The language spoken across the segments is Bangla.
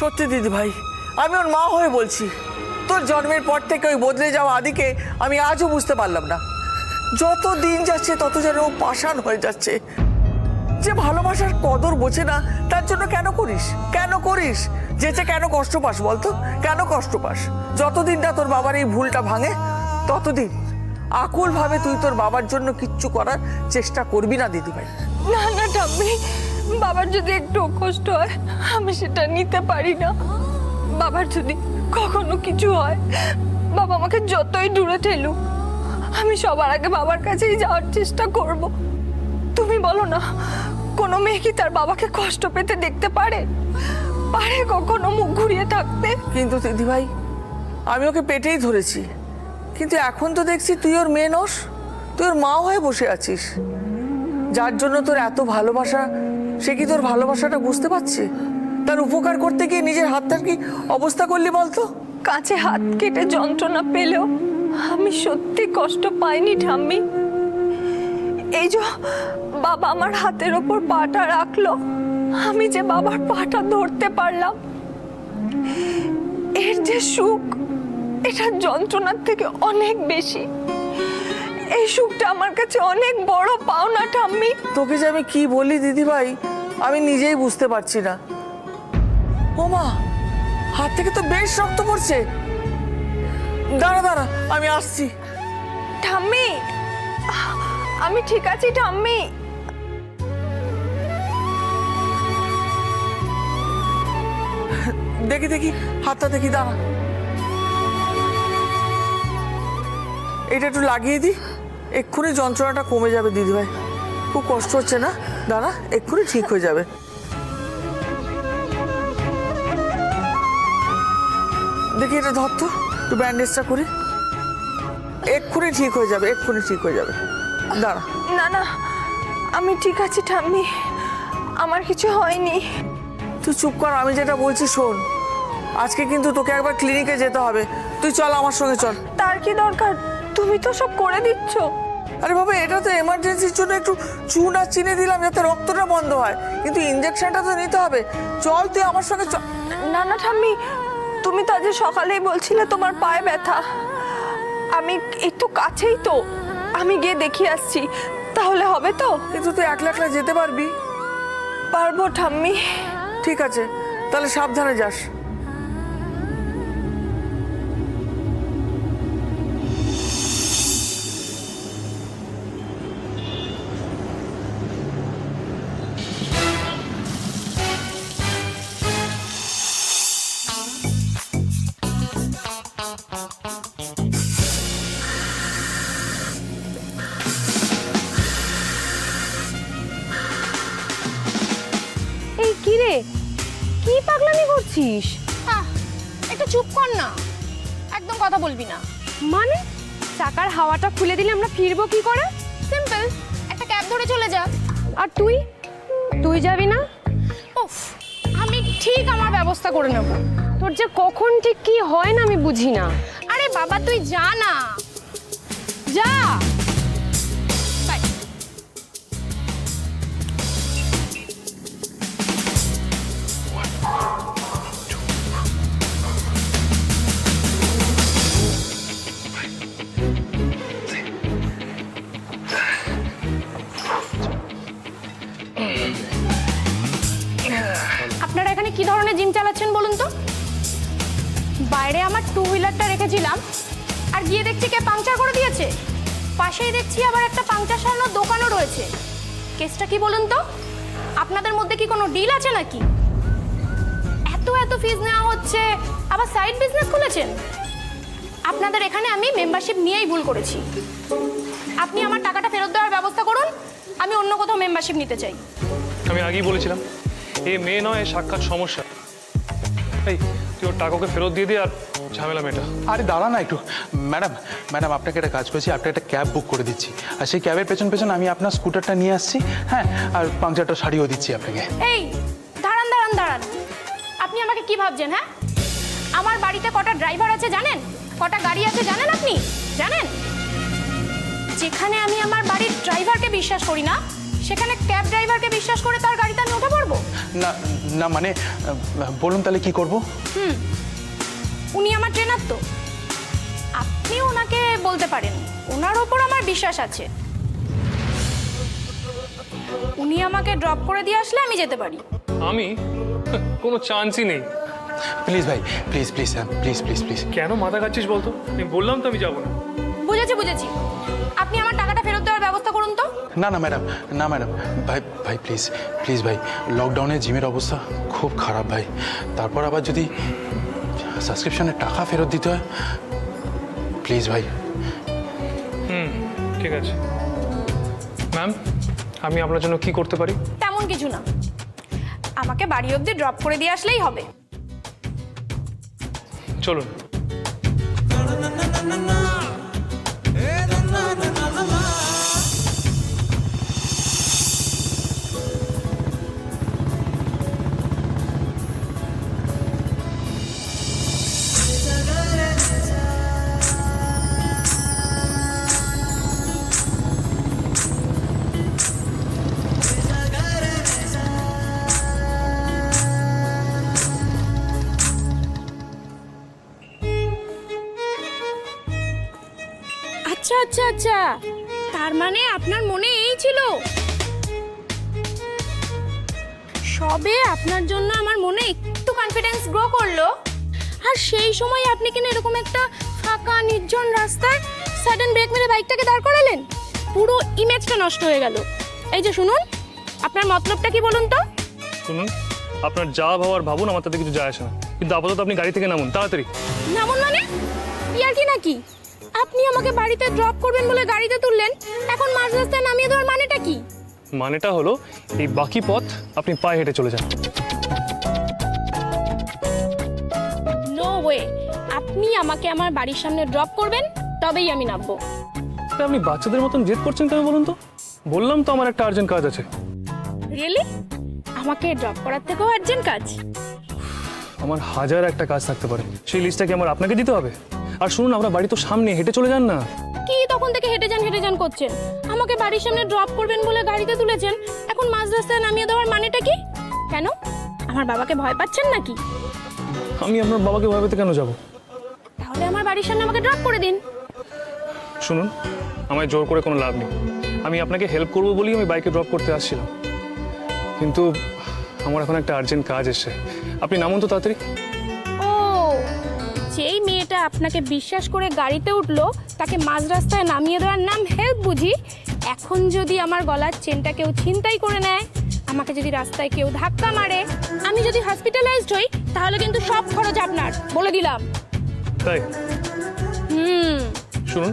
সত্যি দিদি ভাই, আমি ওর মা হয়ে বলছি, তোর জন্মের পর থেকে ওই বদলে যাওয়া আদিকে আমি আজও বুঝতে পারলাম না। যত দিন যাচ্ছে তত যেন ও পাষাণ হয়ে যাচ্ছে। যে ভালোবাসার কদর বোঝে না তার জন্য কেন করিস যেচে কেন কষ্ট পাস বলতো? কেন কষ্ট পাস? যতদিন না তোর বাবার এই ভুলটা ভাঙে ততদিন আকুল ভাবে তুই তোর বাবার জন্য কিচ্ছু করার চেষ্টা করবি না দিদি ভাই। না না ঠাম্মি, বাবার যদি একটু কষ্ট হয় আমি সেটা নিতে পারি না। বাবার যদি কখনো কিছু হয়, বাবা আমাকে যতই দূরে ঠেলুক আমি সবার আগে বাবার কাছেই যাওয়ার চেষ্টা করব। তুমি বলো না, কোনো মেয়ে কি তার বাবাকে কষ্ট পেতে দেখতে পারে? কখনো মুখ ঘুরিয়ে থাকতে? কিন্তু দিদি ভাই, আমি ওকে পেটেই ধরেছি, কিন্তু এখন তো দেখছি তুই ওর মেয়ে নস, তুই ওর মা হয়ে বসে আছিস। যার জন্য তোর এত ভালোবাসা, সে কি তোর ভালোবাসাটা বুঝতে পারছে? তার উপকার করতে গিয়ে নিজের হাতটার কি অবস্থা করলি বলতো? কাছে হাত কেটে যন্ত্রণা পেলেও আমি সত্যি কষ্ট পাইনি ঠাম্মি। এই যে বাবা আমার হাতের ওপর পাটা রাখলো, আমি যে বাবার পাটা ধরতে পারলাম, এর যে সুখ, এটা যন্ত্রণার থেকে অনেক বেশি। এই সুখটা আমার কাছে অনেক বড় পাওনা ঠাম্মি। তোকে যে আমি কি বলি দিদি ভাই, আমি নিজেই বুঝতে পারছি না। ও মা, হাত থেকে তো বেশ রক্ত পড়ছে। দাঁড়া, আমি আসছি। ঠাম্মি, আমি ঠিক আছি ঠাম্মি। দেখি হাতটা দেখি, দাঁড়া। এটা একটু লাগিয়ে দি, এক্ষুনি যন্ত্রণাটা কমে যাবে দিদি ভাই। খুব কষ্ট হচ্ছে না? দাঁড়া, এক্ষুনি ঠিক হয়ে যাবে। দেখি এটা ধর তো, একটু ব্যান্ডেজটা করি। এক্ষুনি ঠিক হয়ে যাবে, দাঁড়া। না না, আমি ঠিক আছি ঠাম্মি, আমার কিছু হয়নি। তুই চুপ কর, আমি যেটা বলছি শোন। আজকে কিন্তু তোকে একবার ক্লিনিকে যেতে হবে। তুই চল, আমার সঙ্গে চল। তার কি দরকার? তুমি তো সব করে দিচ্ছ। আরে বাবা, এটা তো এমার্জেন্সির জন্য একটু চুন আর চিনি দিলাম যাতে রক্তটা বন্ধ হয়, কিন্তু ইঞ্জেকশনটা তো নিতে হবে। চল, তুই আমার সঙ্গে চল। না না ঠাম্মি, তুমি তো আজ সকালেই বলছিলে তোমার পায়ে ব্যথা। আমি একটু কাছেই তো, আমি গিয়ে দেখিয়ে আসছি, তাহলে হবে তো? কিন্তু তুই একলা যেতে পারবি? পারবো ঠাম্মি। ঠিক আছে, তাহলে সাবধানে যাস। এই কি রে, কি পাগলামি করছিস? একটু চুপ কর না, একদম কথা বলবি না। মানে চাকার হাওয়াটা খুলে দিলে আমরা ফিরবো কি করে? সিম্পল, একটা ক্যাব ধরে চলে যা। আর তুই যাবি না? উফ, আমি ঠিক আমার ব্যবস্থা করে নেব। তোর যে কখন ঠিক কি হয় না আমি বুঝি না। আরে বাবা তুই যা না, যা। বাই। আপনারা এখানে কি ধরনের জিম চালাচ্ছেন বলুন তো? বাইরে আমার টু হুইলারটা রেখেছিলাম, আর গিয়ে দেখছি কে পাংচার করে দিয়েছে। পাশেই দেখছি আবার একটা পাংচার সারানোর দোকানও রয়েছে। কেসটা কি বলুন তো? আপনাদের মধ্যে কি কোনো ডিল আছে নাকি? এত ফিজ নেওয়া হচ্ছে, আবার সাইড বিজনেস খুলেছেন। আপনাদের এখানে আমি মেম্বারশিপ নিয়েই ভুল করেছি। আপনি আমার টাকাটা ফেরত দেওয়ার ব্যবস্থা করুন, আমি অন্য কোথাও মেম্বারশিপ নিতে চাই। আমি আগেই বলেছিলাম এ মেয়ে নয়, সাক্ষাৎ সমস্যা। এই তুই ওর টাকাকে ফেরত দিয়ে দিয়ে আর ঝামেলা মেটা। আরে দাঁড়া না একটু। ম্যাডাম আপনাকে একটা কাজ করেছি, আপনাকে একটা ক্যাব বুক করে দিচ্ছি, আর সেই ক্যাবের পেছন আমি আপনার স্কুটারটা নিয়ে আসছি। হ্যাঁ, আর পাংচারটা সারিয়েও দিচ্ছি আপনাকে। এই দাঁড়ান, আপনি আমাকে কি ভাবছেন? হ্যাঁ, আমার বাড়িতে কটা ড্রাইভার আছে জানেন? কটা গাড়ি আছে জানেন? আপনি জানেন? যেখানে আমি আমার বাড়ির ড্রাইভারকে বিশ্বাস করি না, সেখানে ক্যাব ড্রাইভারকে বিশ্বাস করে তার গাড়িতে আমি উঠে পড়বো? না না মানে বলুন তাহলে কি করব? উনি আমার ট্রেনার তো, আপনি ওনাকে বলতে পারেন ওনার ওপর আমার বিশ্বাস আছে। উনি আমাকে ড্রপ করে দিয়ে আসলে আমি যেতে পারি। আমি কোনো চান্সই নেই। প্লিজ ভাই, please please please please please. কেন মাথা খাচ্ছিস বলতো? আমি বললাম তো আমি যাবো না। বুঝেছি, আপনি আমার টাকাটা ফেরত দেওয়ার ব্যবস্থা করুন তো। না না ম্যাডাম, না ম্যাডাম, ভাই ভাই প্লিজ প্লিজ ভাই, লকডাউনে জিমের অবস্থা খুব খারাপ ভাই। তারপর আবার যদি সাবস্ক্রিপশনের টাকা ফেরত দিতে হয়, প্লিজ ভাই। ঠিক আছে ম্যাম, আমি আপনার জন্য কি করতে পারি? তেমন কিছু না, আমাকে বাড়ি অবধি ড্রপ করে দিয়ে আসলেই হবে। চলুন। আচ্ছা, তার মানে আপনার মনে এই ছিল? সবে আপনার জন্য আমার মনে একটু কনফিডেন্স গ্রো করলো, আর সেই সময় আপনি কিনা এরকম একটা ফাঁকা নির্জন রাস্তায় সাডেন ব্রেক মেরে বাইকটাকে দাঁড় করালেন। পুরো ইমেজটা নষ্ট হয়ে গেল। এই যে শুনুন, আপনার মতলবটা কি বলুন তো? শুনুন, আপনার যা ভাবার ভাবুন, আমার তাতে কিছু যায় আসে না, কিন্তু আপাতত আপনি গাড়ি থেকে নামুন তাড়াতাড়ি। নামুন মানে? ইয়ার কি নাকি? আপনি আমাকে বাড়িতে ড্রপ করবেন বলে গাড়িতে তুললেন, এখন মাঝ রাস্তায় নামিয়ে দেওয়ার মানেটা কি? মানেটা হলো এই বাকি পথ আপনি পায়ে হেঁটে চলে যান। নো ওয়ে, আপনি আমাকে আমার বাড়ির সামনে ড্রপ করবেন, তবেই আমি নামবো। আপনি বাচ্চাদের মতন জেদ করছেন কেন বলুন তো? বললাম তো আমার একটা আর্জেন্ট কাজ আছে। রিয়েলি? আমাকে ড্রপ করার থেকেও আর্জেন্ট কাজ? আমার হাজার একটা কাজ থাকতে পারে, সেই লিস্টটা কি আমার আপনাকে দিতে হবে? আর শুনুন, আমরা বাড়ি তো সামনে, হেঁটে চলে যান না। কি তখন থেকে হেঁটে যান করছেন? আমাকে বাড়ির সামনে ড্রপ করবেন বলে গাড়িতে তুলেছেন, এখন মাঝ রাস্তায় নামিয়ে দেওয়ার মানেটা কি? কেন, আমার বাবাকে ভয় পাচ্ছেন নাকি? আমি আপনার বাবাকে ভয় পেতে কেন যাব? তাহলে আমার বাড়ির সামনে আমাকে ড্রপ করে দিন। শুনুন, আমায় জোর করে কোনো লাভ নেই। আমি আপনাকে হেল্প করবো বলেই আমি বাইকে ড্রপ করতে আসছিলাম, কিন্তু আমার এখন একটা আর্জেন্ট কাজ এসছে। আপনি নামুন তো তাড়াতাড়ি। ও, যেই মেয়েটা আপনাকে বিশ্বাস করে গাড়িতে উঠলো তাকে মাঝ রাস্তায় নামিয়ে দেওয়ার নাম হেল্প বুঝি? এখন যদি আমার গলার চেনটা কেউ ছিনতাই করে নেয়, আমাকে যদি রাস্তায় কেউ ধাক্কা মারে, আমি যদি হসপিটালাইজড হই, তাহলে কিন্তু সব খরচ আপনার, বলে দিলাম। তাই? শুনুন,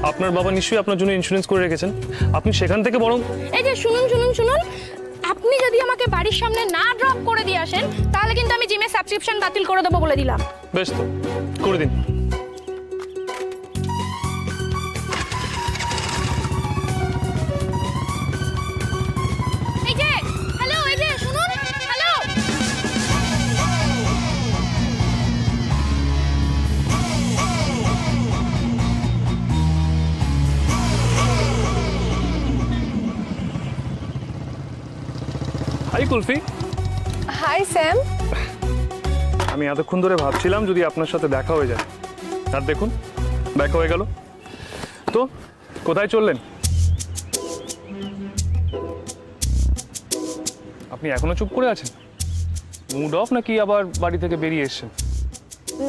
আপনার বাবা নিশ্চয়ই আপনার জন্য ইন্স্যুরেন্স করে রেখেছেন, আপনি সেখান থেকে বরং। এই যে শুনুন, আপনি যদি আমাকে বাড়ির সামনে না ড্রপ করে দিয়ে আসেন, তাহলে কিন্তু আমি জিমের সাবস্ক্রিপশন বাতিল করে দেবো, বলে দিলাম। বেশ, তো করে দিন। এই যে হ্যালো, এই যে শুনুন, hello. Hi Kulfi. Hi Sam. আমি এতক্ষণ ধরে ভাবছিলাম যদি আপনার সাথে দেখা হয়ে যায়, আর দেখুন দেখা হয়ে গেল। তো কোথায় চললেন? আপনি এখনো চুপ করে আছেন? মুড অফ নাকি আবার বাড়ি থেকে বেরিয়ে এসেছেন?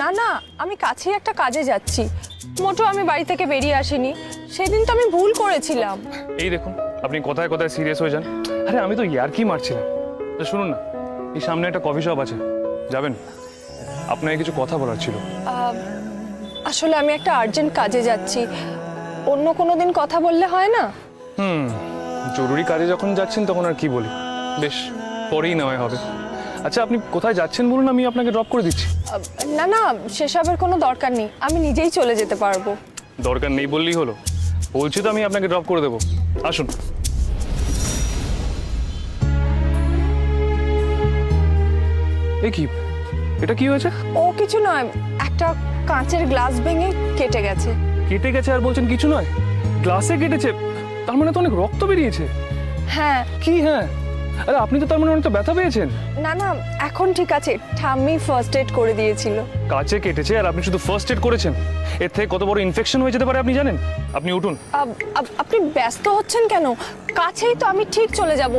না, আমি কাছেই একটা কাজে যাচ্ছি, মোটো আমি বাড়ি থেকে বেরিয়ে আসিনি। সেদিন তো আমি ভুল করেছিলাম। এই দেখুন, আপনি কথায় কথায় সিরিয়াস হয়ে যান। আরে আমি তো ইয়ার্কি মারছিলাম। তো শুনুন না, এই সামনে একটা কফি শপ আছে, যাবেন? আপনাকে কিছু কথা বলার ছিল। আসলে আমি একটা আর্জেন্ট কাজে যাচ্ছি, অন্য কোনো দিন কথা বললে হয় না? জরুরি কাজে যখন যাচ্ছেন তখন আর কি বলি, বেশ পরেই নেওয়া হবে। আচ্ছা, আপনি কোথায় যাচ্ছেন বলুন, আমি আপনাকে ড্রপ করে দিচ্ছি। না, সেসবের কোনো দরকার নেই, আমি নিজেই চলে যেতে পারবো। দরকার নেই বললেই হলো? বলছি তো আমি আপনাকে ড্রপ করে দেবো, আসুন। এই কি, এটা কি হয়েছে? ও কিছু নয়, একটা কাঁচের গ্লাস ভেঙে কেটে গেছে। কেটে গেছে আর বলছেন কিছু নয়? গ্লাসে কেটেছে? তার মানে তো অনেক রক্ত বেরিয়েছে। হ্যাঁ। কি হ্যাঁ? আরে আপনি তো তার মানে অনেকটা ব্যথা পেয়েছেন। না না, এখন ঠিক আছে। ঠাম্মি ফার্স্ট এড করে দিয়েছিল। কাছে কেটেছে আর আপনি শুধু ফার্স্ট এড করেছেন? এর থেকে কত বড় ইনফেকশন হয়ে যেতে পারে আপনি জানেন? আপনি উঠুন। আপনি ব্যস্ত হচ্ছেন কেন? কাছেই তো, আমি ঠিক চলে যাব।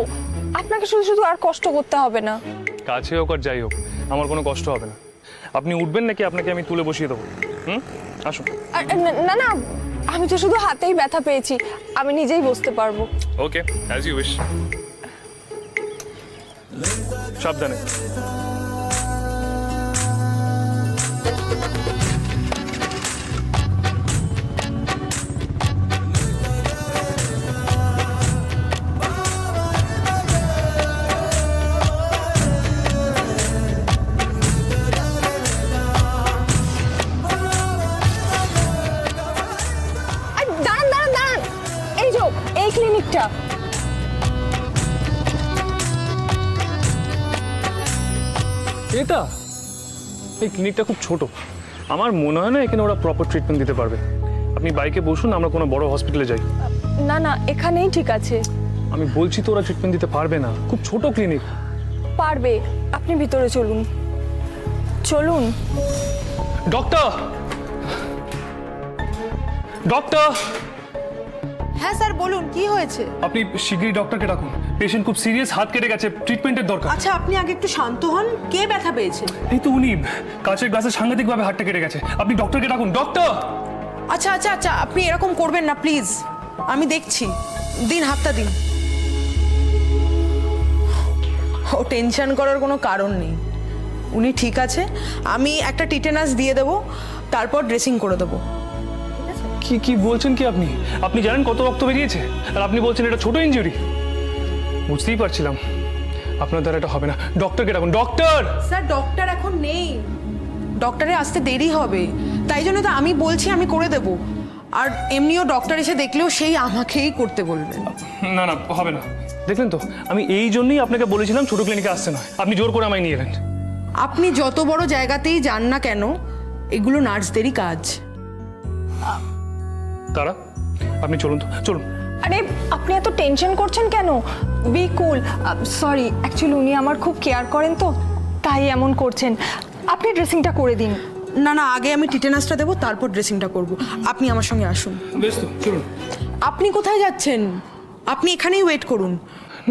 আপনাকে শুধু শুধু আর কষ্ট করতে হবে না। কাছে হোক আর যাই হোক, আমার কোনো কষ্ট হবে না। আপনি উঠবেন নাকি আপনাকে আমি তুলে বসিয়ে দেবো? আসুন। না না, আমি তো শুধু হাতেই ব্যথা পেয়েছি, আমি নিজেই বসতে পারবো। ওকে, অ্যাজ ইউ উইশ। সাবধানে। দাঁড়ান দাঁড়ান দাঁড়ান, এই যে এই ক্লিনিকটা। এটা এই ক্লিনিকটা খুব ছোট, আমার মনে হয় না এখানে ওরা প্রপার ট্রিটমেন্ট দিতে পারবে। আপনি বাইকে বসুন, আমরা কোনো বড় হসপিটালে যাই। না না, এখানেই ঠিক আছে। আমি বলছি তো ওরা ট্রিটমেন্ট দিতে পারবে না, খুব ছোট ক্লিনিক। পারবে, আপনি ভিতরে চলুন। চলুন। Doctor, doctor. হ্যাঁ স্যার বলুন, কি হয়েছে? আপনি শিগগিরই ডক্টরকে ডাকুন, পেশেন্ট খুব সিরিয়াস, হাত কেটে গেছে, ট্রিটমেন্টের দরকার। আচ্ছা আপনি আগে একটু শান্ত হন, কে ব্যথা পেয়েছে? এই তো উনি, কাচের গ্লাসে সাংঘাতিকভাবে হাতটা কেটে গেছে। আপনি ডক্টরকে ডাকুন। ডক্টর! আচ্ছা আচ্ছা আচ্ছা, আপনি এরকম করবেন না প্লিজ, আমি দেখছি। দিন, হাতটা দিন। ও টেনশন করার কোনো কারণ নেই, উনি ঠিক আছে। আমি একটা টিটেনাস দিয়ে দেবো, তারপর ড্রেসিং করে দেবো। কি কি বলছেন কি আপনি? আপনি জানেন কত রক্ত বেরিয়েছে, আর আপনি বলছেন এটা ছোট ইনজুরি? বুঝতেই পারছিলাম আপনার দ্বারা এটা হবে না। ডক্টরকে ডাকুন। ডক্টর! স্যার ডক্টর এখন নেই, ডক্টরে আসতে দেরি হবে, তাই জন্য তো আমি বলছি আমি করে দেব। আর এমনিও ডক্টর এসে দেখলেও সেই আমাকেই করতে বলবেন। না না, হবে না। দেখলেন তো, আমি এই জন্যই আপনাকে বলেছিলাম ছোট ক্লিনিকে আসতে নয়। আপনি জোর করে আমায় নিয়ে এলেন। আপনি যত বড় জায়গাতেই যান না কেন, এগুলো নার্সদেরই কাজ। তারা, আপনি চলুন তো, চলুন। আরে আপনি এত টেনশন করছেন কেন? বি কুল। সরি, অ্যাকচুয়ালি উনি আমার খুব কেয়ার করেন তো, তাই এমন করছেন। আপনি ড্রেসিংটা করে দিন। না না, আগে আমি টিটেনাসটা দেবো, তারপর ড্রেসিংটা করব। আপনি আমার সঙ্গে আসুন। বেশ তো, চলুন। আপনি কোথায় যাচ্ছেন? আপনি এখানেই ওয়েট করুন।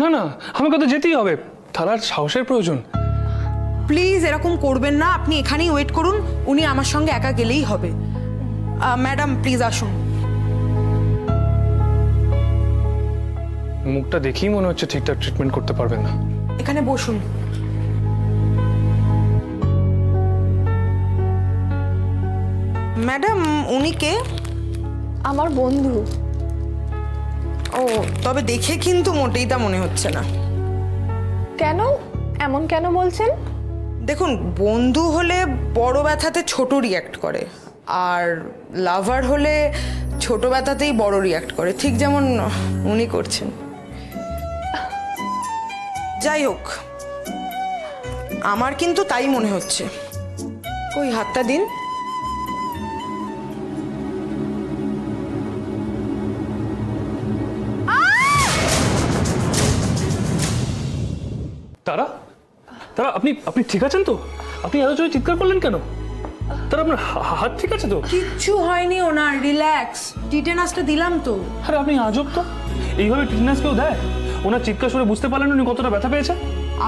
না না, আমাকে তো যেতেই হবে, তারার সাহসের প্রয়োজন। প্লিজ এরকম করবেন না, আপনি এখানেই ওয়েট করুন, উনি আমার সঙ্গে একা গেলেই হবে। ম্যাডাম প্লিজ আসুন। মুখটা দেখেই মনে হচ্ছে ঠিকঠাক ট্রিটমেন্ট করতে পারবেন না। এখানে বসুন। ম্যাডাম উনি কে? আমার বন্ধু। ও, তবে দেখে কিন্তু মোটেই তা মনে হচ্ছে না। কেন এমন কেন বলছেন? দেখুন, বন্ধু হলে বড় ব্যথাতে ছোট রিয়্যাক্ট করে, আর লাভার হলে ছোট ব্যথাতেই বড় রিয়্যাক্ট করে, ঠিক যেমন উনি করছেন। যাই হোক, আমার কিন্তু তাই মনে হচ্ছে। কই হাতটা দিন। তারা, তারা, আপনি আপনি ঠিক আছেন তো? আপনি এত জোরে চিৎকার করলেন কেন? তারা, আপনার হাত ঠিক আছে তো? কিচ্ছু হয়নি ওনার, রিল্যাক্স। টিটেনাসটা দিলাম তো। আরে আপনি আজব তো, এইভাবে টিটেনাস কেউ দেয়? ওনার চিৎকার শুনে বুঝতে পারলেন উনি কতটা ব্যথা পেয়েছে?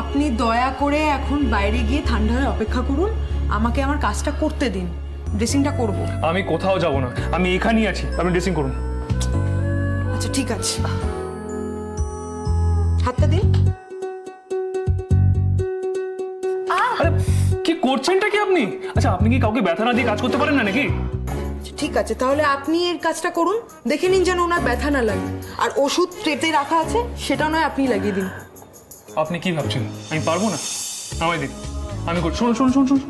আপনি দয়া করে এখন বাইরে গিয়ে ঠান্ডা হয়ে অপেক্ষা করুন, আমাকে আমার কাজটা করতে দিন, ড্রেসিংটা করব। আমি কোথাও যাব না, আমি এখানেই আছি, আপনি ড্রেসিং করুন। আচ্ছা ঠিক আছে, হাতটা দিন। আরে কি করছেনটা কি আপনি? আচ্ছা, আপনি কি কাউকে ব্যথা না দিয়ে কাজ করতে পারেন না নাকি? ঠিক আছে, তাহলে আপনি এর কাজটা করুন, দেখে নিন যেন ওনার ব্যথা না লাগে। আর ওষুধ ট্রেতে রাখা আছে, সেটা নয় আপনি লাগিয়ে দিন। আপনি কি ভাবছেন আমি পারবো না? আমায় দিন, আমি করছি। শুনুন শুনুন শুনুন শুনুন,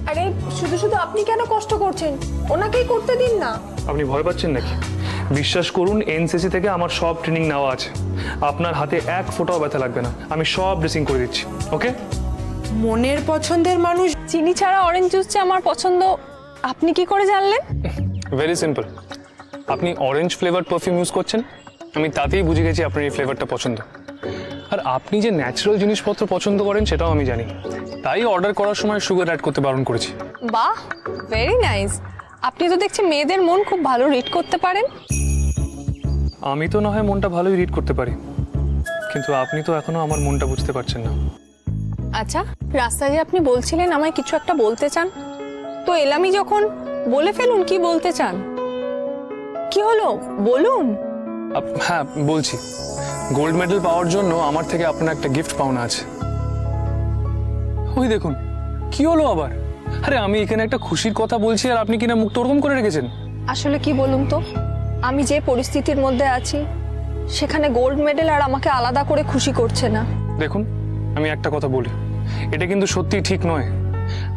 আরে শুধু শুধু আপনি কেন কষ্ট করছেন? ওনাকেই করতে দিন না। আপনি ভয় পাচ্ছেন নাকি? বিশ্বাস করুন, এনসিসি থেকে আমার সব ট্রেনিং নেওয়া আছে। আপনার হাতে এক ফোঁটাও ব্যথা লাগবে না, আমি সব ড্রেসিং করে দিচ্ছি। ওকে? মনের পছন্দের মানুষ। চিনি ছাড়া অরেঞ্জ জুস যে আমার পছন্দ, আপনি কি করে জানলেন? ভেরি সিম্পল, আপনি অরেঞ্জ ফ্লেভার পারফিউম ইউজ করছেন, আমি তাতেই বুঝে গেছি আপনার এই ফ্লেভারটা পছন্দ। আর আপনি যে ন্যাচারাল জিনিসপত্র পছন্দ করেন সেটাও আমি জানি, তাই অর্ডার করার সময় সুগার অ্যাড করতে বারণ করেছি। বাহ, ভেরি নাইস। আপনি তো দেখছি মেয়েদের মন খুব ভালো রিড করতে পারেন। আমি তো না হয় মনটা ভালোই রিড করতে পারি, কিন্তু আপনি তো এখনো আমার মনটা বুঝতে পারছেন না। আচ্ছা, রাস্তায় যে আপনি বলছিলেন আমায় কিছু একটা বলতে চান, তো এলামি যখন, বলে ফেলুন কি বলতে চান। কি হলো বলুন। হ্যাঁ বলছি, গোল্ড মেডেল পাওয়ার জন্য আমার থেকে আপনার একটা গিফট পাওনা আছে। ওই দেখুন, কি হলো আবার? আরে আমি এখানে একটা খুশির কথা বলছি আর আপনি কিনা মুখটা ওরকম করে রেখেছেন। আসলে কি বলুন তো, আমি যে পরিস্থিতির মধ্যে আছি সেখানে গোল্ড মেডেল আর আমাকে আলাদা করে খুশি করছে না। দেখুন, আমি একটা কথা বলি, এটা কিন্তু সত্যি ঠিক নয়।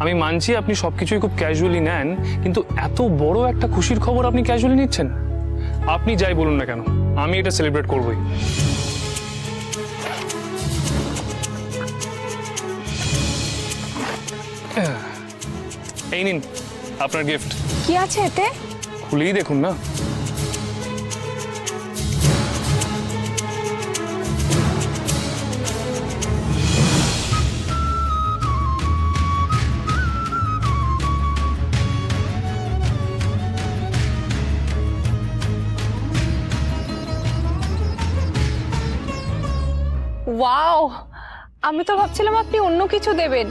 আমি মানছি আপনি সবকিছুই খুব ক্যাজুয়ালি নেন, কিন্তু এত বড় একটা খুশির খবর আপনি ক্যাজুয়ালি নিচ্ছেন। আপনি যাই বলুন না কেন, আমি এটা সেলিব্রেট করবই। এই নিন আপনার গিফট। কি আছে এতে? খুলেই দেখুন না। ওয়াও, আমি তো ভাবছিলাম আপনি অন্য কিছু দেবেন,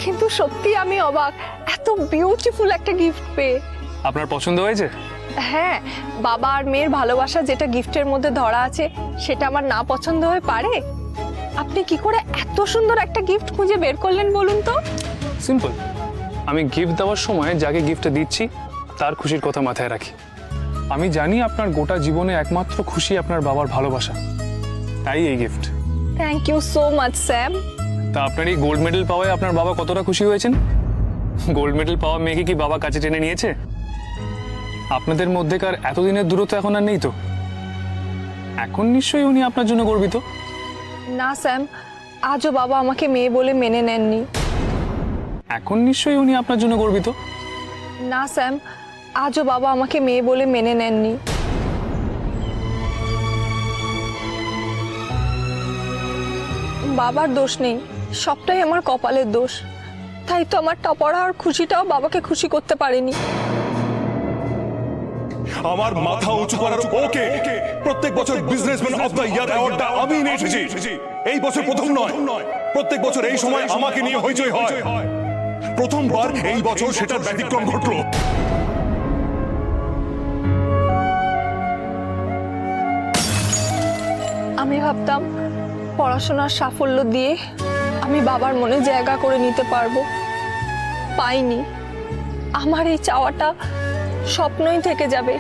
কিন্তু সত্যি আমি অবাক, এত বিউটিফুল একটা গিফট পেয়ে। আপনার পছন্দ হয়েছে? হ্যাঁ, বাবা আর মেয়ের ভালোবাসা যেটা গিফটের মধ্যে ধরা আছে সেটা আমার না পছন্দ হয়ে পারে? আপনি কি করে এত সুন্দর একটা গিফট খুঁজে বের করলেন বলুন তো? সিম্পল, আমি গিফট দেওয়ার সময় যাকে গিফটটা দিচ্ছি তার খুশির কথা মাথায় রাখি। আমি জানি আপনার গোটা জীবনে একমাত্র খুশি আপনার বাবার ভালোবাসা, তাই এই gift. Thank you so much Sam. তা আপনার এই গোল্ড মেডেল পাওয়ায় আপনার বাবা কতটা খুশি হয়েছেন? গোল্ড মেডেল পাওয়া মেয়েকে কি বাবা কাছে টেনে নিয়েছে? আপনাদের মধ্যেকার এতদিনের দূরত্ব এখন আর নেই তো? এখন নিশ্চয়ই উনি আপনার জন্য গর্বিত। না স্যাম, আজও বাবা আমাকে মেয়ে বলে মেনে নেননি। এখন নিশ্চয়ই উনি আপনার জন্য গর্বিত। না স্যাম, আজও বাবা আমাকে মেয়ে বলে মেনে নেননি। বাবার দোষ নেই, সবটাই আমার কপালের দোষ। তাই তো আমার টপরা আর খুশিটাও বাবাকে খুশি করতে পারেনি। আমার মাথা উঁচু করার ওকে প্রত্যেক বছর বিজনেসম্যান অফ দ্য ইয়ার অ্যাওয়ার্ডটা আমি নিয়ে এসেছি। এই বছর প্রথম নয়, প্রত্যেক বছর এই সময় আমাকে নিয়ে হইচই হয়। প্রথমবার এই বছর সেটার ব্যতিক্রম ঘটলো। আমি ভাবতাম পড়াশোনার সাফল্য দিয়ে আমি বাবার মনে জায়গা করে নিতে পারবো, পাইনি। আমার এই চাওয়াটা স্বপ্নই থেকে যাবে।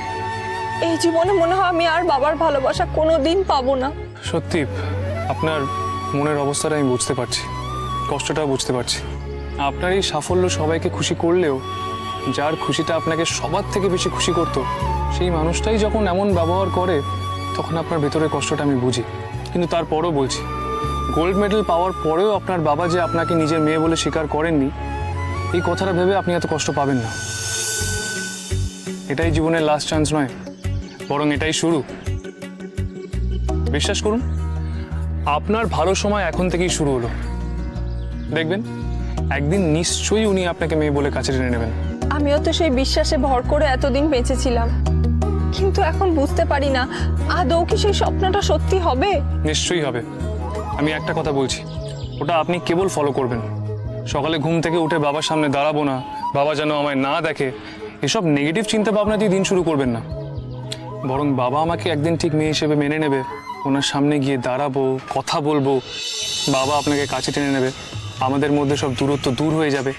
এই জীবনে মনে হয় আমি আর বাবার ভালোবাসা কোনোদিন পাবো না। সত্যি আপনার মনের অবস্থাটা আমি বুঝতে পারছি, কষ্টটাও বুঝতে পারছি। আপনার এই সাফল্য সবাইকে খুশি করলেও যার খুশিটা আপনাকে সবার থেকে বেশি খুশি করতো, সেই মানুষটাই যখন এমন ব্যবহার করে তখন আপনার ভেতরের কষ্টটা আমি বুঝি। কিন্তু তারপরও বলছি, গোল্ড মেডেল পাওয়ার পরেও আপনার বাবা যে আপনাকে নিজের মেয়ে বলে স্বীকার করেননি, এই কথাটা ভেবে আপনি এত কষ্ট পাবেন না। এটাই জীবনের লাস্ট চান্স নয়, বরং এটাই শুরু। বিশ্বাস করুন, আপনার ভালো সময় এখন থেকেই শুরু হলো। দেখবেন একদিন নিশ্চয়ই উনি আপনাকে মেয়ে বলে কাছে টেনে নেবেন। আমিও তো সেই বিশ্বাসে ভর করে এতদিন বেঁচেছিলাম, কিন্তু এখন বুঝতে পারি না আদৌ কি সেই স্বপ্নটা সত্যি হবে। নিশ্চয়ই হবে। আমি একটা কথা বলছি, ওটা আপনি কেবল ফলো করবেন। সকালে ঘুম থেকে উঠে বাবার সামনে দাঁড়াবো না, বাবা যেন আমায় না দেখে, এসব নেগেটিভ চিন্তা ভাবনা দিয়ে দিন শুরু করবেন না। বরং বাবা আমাকে একদিন ঠিক মেয়ে হিসেবে মেনে নেবে, ওনার সামনে গিয়ে দাঁড়াবো, কথা বলবো, বাবা আপনাকে কাছে টেনে নেবে, আমাদের মধ্যে সব দূরত্ব দূর হয়ে যাবে।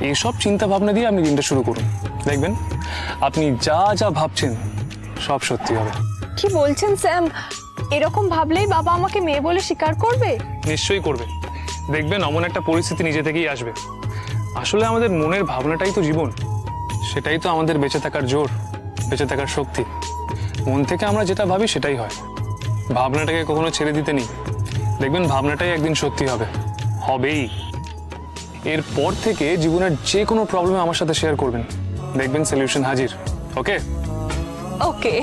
এইসব চিন্তা ভাবনা দিয়ে আপনি দিনটা শুরু করুন। দেখবেন আপনি যা যা ভাবছেন সব সত্যি হবে। কি বলছেন স্যাম? এরকম ভাবলেই বাবা আমাকে মেয়ে বলে স্বীকার করবে? নিশ্চয়ই করবে। দেখবেন এমন একটা পরিস্থিতি নিজে থেকেই আসবে। আসলে আমাদের মনের ভাবনাটাই তো জীবন, সেটাই তো আমাদের বেঁচে থাকার জোর, বেঁচে থাকার শক্তি। মন থেকে আমরা যেটা ভাবি সেটাই হয়। ভাবনাটাকে কখনো ছেড়ে দিতে নেই। দেখবেন ভাবনাটাই একদিন সত্যি হবে, হবেই। এরপর থেকে জীবনের যে কোনো প্রবলেম আমার সাথে শেয়ার করবেন, দেখবেন সলিউশন হাজির। ওকে? ওকে।